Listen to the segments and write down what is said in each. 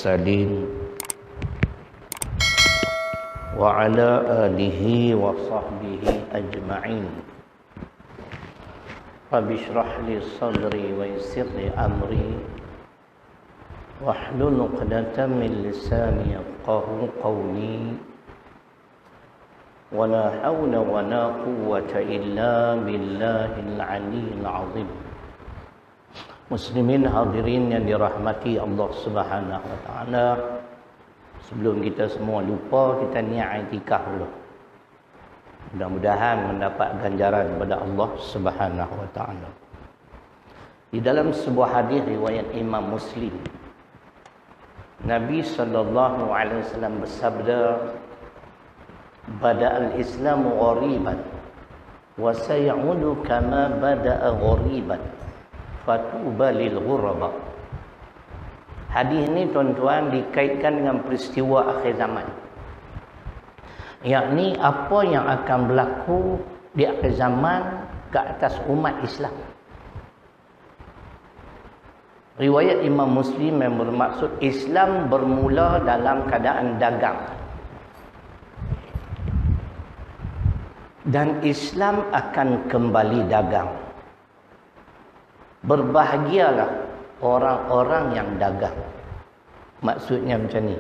المرسلين وعلى آله وصحبه أجمعين رب اشرح لي صدري ويسر لي أمري واحلل عقدة من لساني يفقهوا قولي ولا حول ولا قوة إلا بالله العلي العظيم. Muslimin hadirin yang dirahmati Allah Subhanahu wa taala, sebelum kita semua lupa, kita niat i'tikaf dulu. Mudah-mudahan mendapat ganjaran daripada Allah Subhanahu wa taala. Di dalam sebuah hadis riwayat Imam Muslim, Nabi sallallahu alaihi wasallam bersabda, "Bada'al Islamu ghariban wa sayaudu kama bada'a ghariban." Fatuba lil ghuraba. Hadis ni tuan-tuan dikaitkan dengan peristiwa akhir zaman. Yakni apa yang akan berlaku di akhir zaman ke atas umat Islam. Riwayat Imam Muslim yang bermaksud Islam bermula dalam keadaan dagang. Dan Islam akan kembali dagang. Berbahagialah orang-orang yang dagang. Maksudnya macam ni.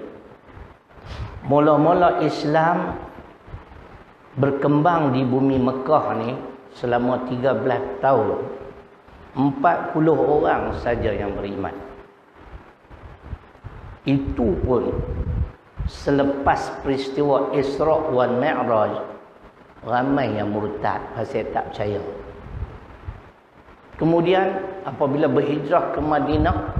Mula-mula Islam berkembang di bumi Mekah ni selama 13 tahun. 40 orang saja yang beriman. Itu pun selepas peristiwa Isra' wal Mi'raj, ramai yang murtad pasal tak percaya. Kemudian apabila berhijrah ke Madinah,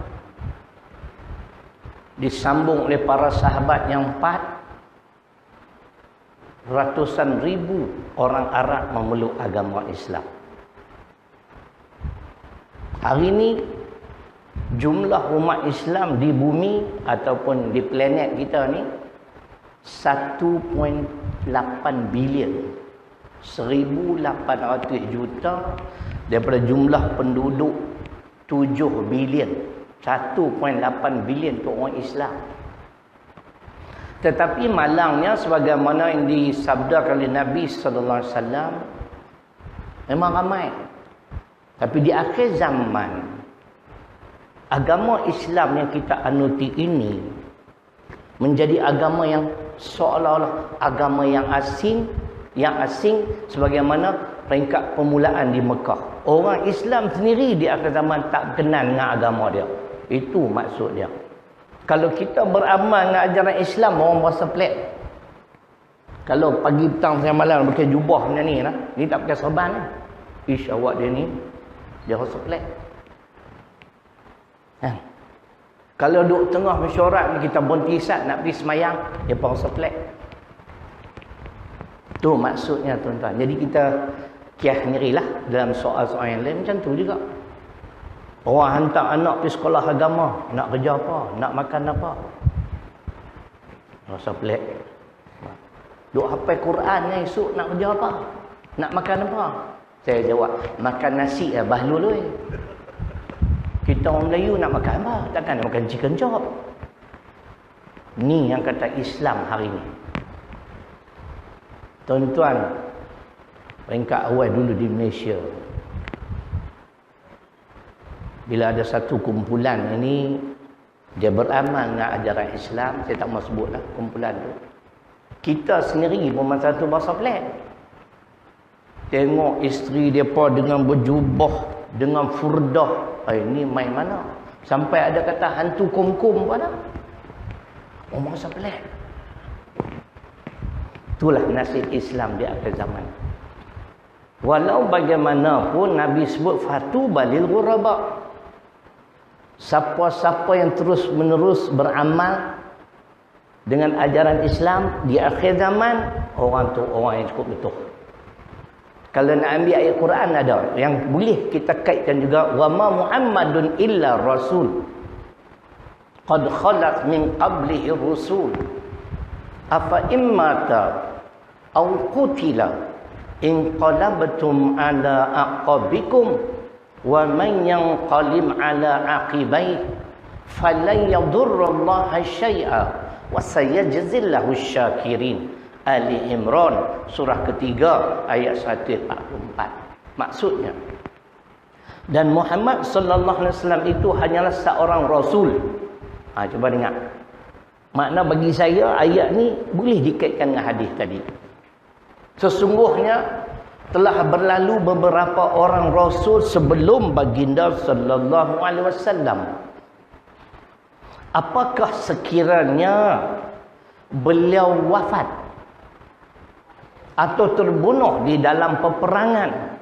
disambung oleh para sahabat yang 4, ratusan ribu orang Arab memeluk agama Islam. Hari ini jumlah umat Islam di bumi ataupun di planet kita ni 1.8 bilion, 1,800 juta daripada jumlah penduduk 7 bilion. 1.8 bilion tu orang Islam. Tetapi malangnya, sebagaimana yang disabdakan oleh Nabi sallallahu alaihi wasallam, memang ramai. Tapi di akhir zaman, agama Islam yang kita anuti ini menjadi agama yang seolah-olah agama yang asing sebagaimana peringkat permulaan di Mekah. Orang Islam sendiri di akhir zaman tak kenal dengan agama dia. Itu maksud dia. Kalau kita beramal dengan ajaran Islam, orang berasa pelik. Kalau pagi, petang, siang, malam pakai jubah macam ni lah, ni tak pakai serban lah, ish, awak dia ni, dia rasa pelik. Kalau duduk tengah mesyuarat ni, kita berhenti sat nak pergi semayang, dia pun rasa pelik. Tu maksudnya tuan-tuan. Jadi kita kiah ngerilah dalam soal-soal yang lain macam tu juga. Orang hantar anak pergi sekolah agama, nak kerja apa, nak makan apa, rasa pelik. Duk hafal Quran ni, esok nak kerja apa, nak makan apa? Saya jawab, makan nasi lah, bahlul oi. Kita orang Melayu nak makan apa? Takkan nak makan chicken chop. Ni yang kata Islam hari ni. Tuan-tuan, peringkat awal dulu di Malaysia, bila ada satu kumpulan ini, dia beramal dengan ajaran Islam, saya tak mahu sebutlah kumpulan tu. Kita sendiri pun masa tu bahasa pelik. Tengok isteri mereka dengan berjubah, dengan furdah. Ini main mana? Sampai ada kata hantu kum-kum pun ada. Oh, bahasa pelik. Itulah nasib Islam di akhir zaman. Walau bagaimanapun Nabi sebut fatuba lil ghuraba. Siapa-siapa yang terus-menerus beramal dengan ajaran Islam di akhir zaman, orang tu orang yang cukup betul. Kalau nak ambil ayat Quran ada yang boleh kita kaitkan juga, wa ma Muhammadun illa rasul qad khalat min qablihi rusul afa immata aw qutila in qalabtum ala aqabikum wa man yanqalim ala aqibai falan yadurrallaha syai'a wa sayajzillahu syakirin. Ali Imran surah ketiga ayat 144. Maksudnya, dan Muhammad sallallahu alaihi wasallam itu hanyalah seorang rasul. Cuba dengar. Makna bagi saya ayat ni boleh dikaitkan dengan hadis tadi. Sesungguhnya telah berlalu beberapa orang rasul sebelum baginda sallallahu alaihi wasallam. Apakah sekiranya beliau wafat atau terbunuh di dalam peperangan,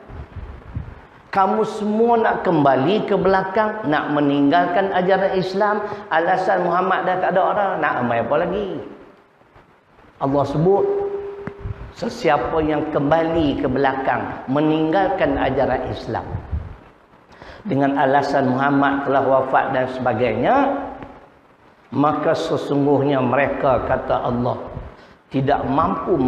kamu semua nak kembali ke belakang, nak meninggalkan ajaran Islam, alasan Muhammad dah tak ada orang, nak amal apa lagi? Allah sebut, sesiapa yang kembali ke belakang, meninggalkan ajaran Islam dengan alasan Muhammad telah wafat dan sebagainya, maka sesungguhnya mereka, kata Allah, tidak mampu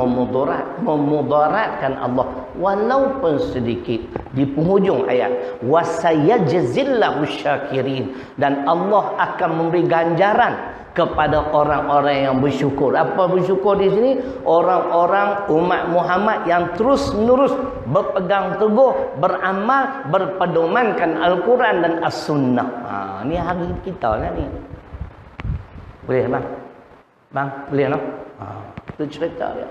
memudaratkan Allah walaupun sedikit. Di penghujung ayat, wasayajzillahu syakirin, dan Allah akan memberi ganjaran kepada orang-orang yang bersyukur. Apa bersyukur di sini? Orang-orang umat Muhammad yang terus-menerus berpegang teguh, beramal, berpedomankan Al-Quran dan As-Sunnah. Ni hari kita lah ni. Boleh bang? Bang, boleh tak? Itu cerita dia.